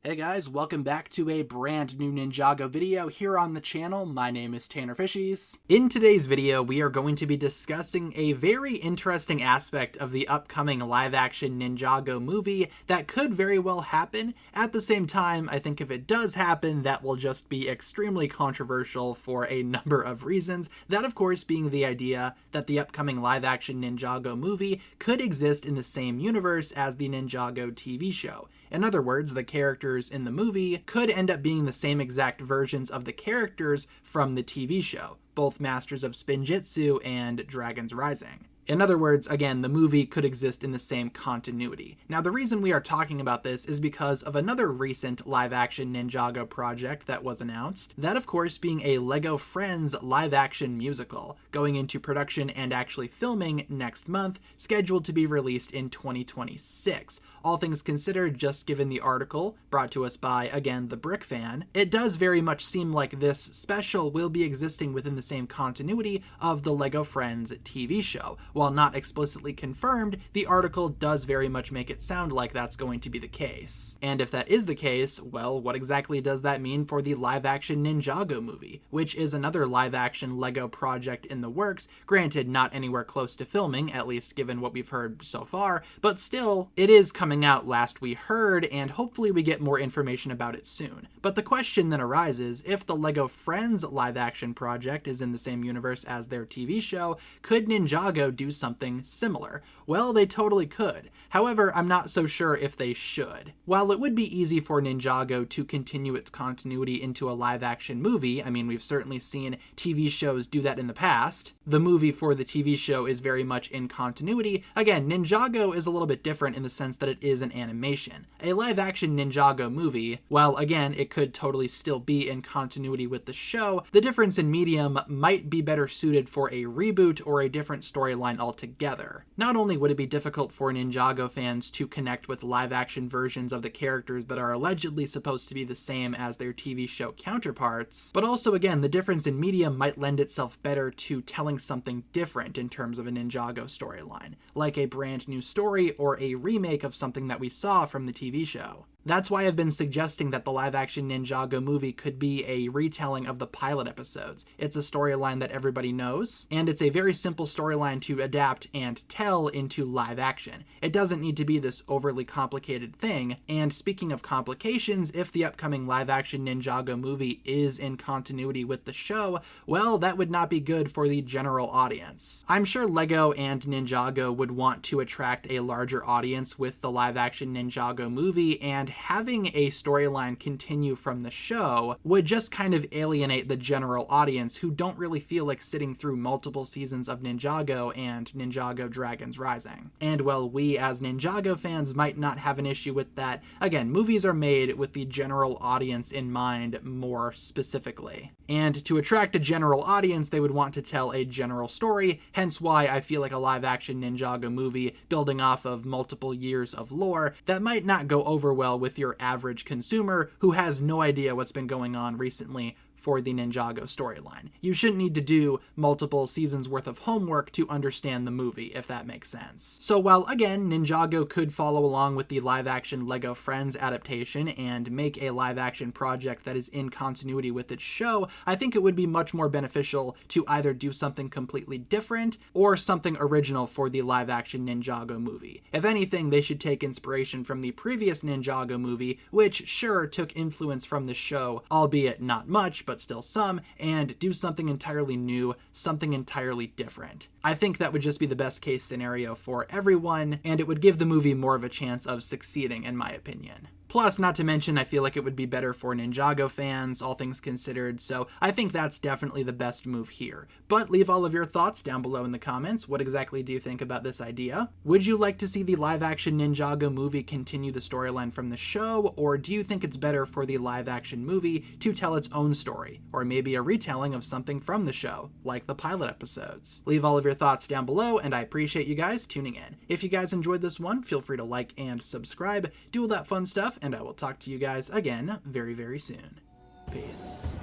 Hey guys, welcome back to a brand new Ninjago video here on the channel. My name is TannerFishies. In today's video, we are going to be discussing a very interesting aspect of the upcoming live-action Ninjago movie that could very well happen. At the same time, I think if it does happen, that will just be extremely controversial for a number of reasons. That, of course, being the idea that the upcoming live-action Ninjago movie could exist in the same universe as the Ninjago TV show. In other words, the characters in the movie could end up being the same exact versions of the characters from the TV show, both Masters of Spinjitzu and Dragon's Rising. In other words, again, the movie could exist in the same continuity. Now, the reason we are talking about this is because of another recent live-action Ninjago project that was announced. That, of course, being a LEGO Friends live-action musical, going into production and actually filming next month, scheduled to be released in 2026. All things considered, just given the article brought to us by, again, the Brick Fan, it does very much seem like this special will be existing within the same continuity of the LEGO Friends TV show. While not explicitly confirmed, the article does very much make it sound like that's going to be the case. And if that is the case, well, what exactly does that mean for the live-action Ninjago movie, which is another live-action LEGO project in the works, granted not anywhere close to filming, at least given what we've heard so far, but still, it is coming out last we heard, and hopefully we get more information about it soon. But the question then arises, if the LEGO Friends live-action project is in the same universe as their TV show, could Ninjago do something similar? Well, they totally could. However, I'm not so sure if they should. While it would be easy for Ninjago to continue its continuity into a live-action movie, I mean, we've certainly seen TV shows do that in the past. The movie for the TV show is very much in continuity. Again, Ninjago is a little bit different in the sense that it is an animation. A live-action Ninjago movie, while again, it could totally still be in continuity with the show, the difference in medium might be better suited for a reboot or a different storyline altogether. Not only would it be difficult for Ninjago fans to connect with live-action versions of the characters that are allegedly supposed to be the same as their TV show counterparts, but also again, the difference in medium might lend itself better to telling something different in terms of a Ninjago storyline, like a brand new story or a remake of something that we saw from the TV show. That's why I've been suggesting that the live-action Ninjago movie could be a retelling of the pilot episodes. It's a storyline that everybody knows, and it's a very simple storyline to adapt and tell into live action. It doesn't need to be this overly complicated thing, and speaking of complications, if the upcoming live-action Ninjago movie is in continuity with the show, well, that would not be good for the general audience. I'm sure LEGO and Ninjago would want to attract a larger audience with the live-action Ninjago movie, and having a storyline continue from the show would just kind of alienate the general audience who don't really feel like sitting through multiple seasons of Ninjago and Ninjago Dragon's Rising. And while we as Ninjago fans might not have an issue with that, again, movies are made with the general audience in mind more specifically. And to attract a general audience, they would want to tell a general story, hence why I feel like a live-action Ninjago movie building off of multiple years of lore that might not go over well with your average consumer who has no idea what's been going on recently for the Ninjago storyline. You shouldn't need to do multiple seasons worth of homework to understand the movie, if that makes sense. So while, again, Ninjago could follow along with the live-action LEGO Friends adaptation and make a live-action project that is in continuity with its show, I think it would be much more beneficial to either do something completely different or something original for the live-action Ninjago movie. If anything, they should take inspiration from the previous Ninjago movie, which sure took influence from the show, albeit not much, but still some, and do something entirely new, something entirely different. I think that would just be the best case scenario for everyone, and it would give the movie more of a chance of succeeding, in my opinion. Plus, not to mention, I feel like it would be better for Ninjago fans, all things considered, so I think that's definitely the best move here. But leave all of your thoughts down below in the comments. What exactly do you think about this idea? Would you like to see the live-action Ninjago movie continue the storyline from the show, or do you think it's better for the live-action movie to tell its own story, or maybe a retelling of something from the show, like the pilot episodes? Leave all of your thoughts down below, and I appreciate you guys tuning in. If you guys enjoyed this one, feel free to like and subscribe, do all that fun stuff, and I will talk to you guys again very, very soon. Peace.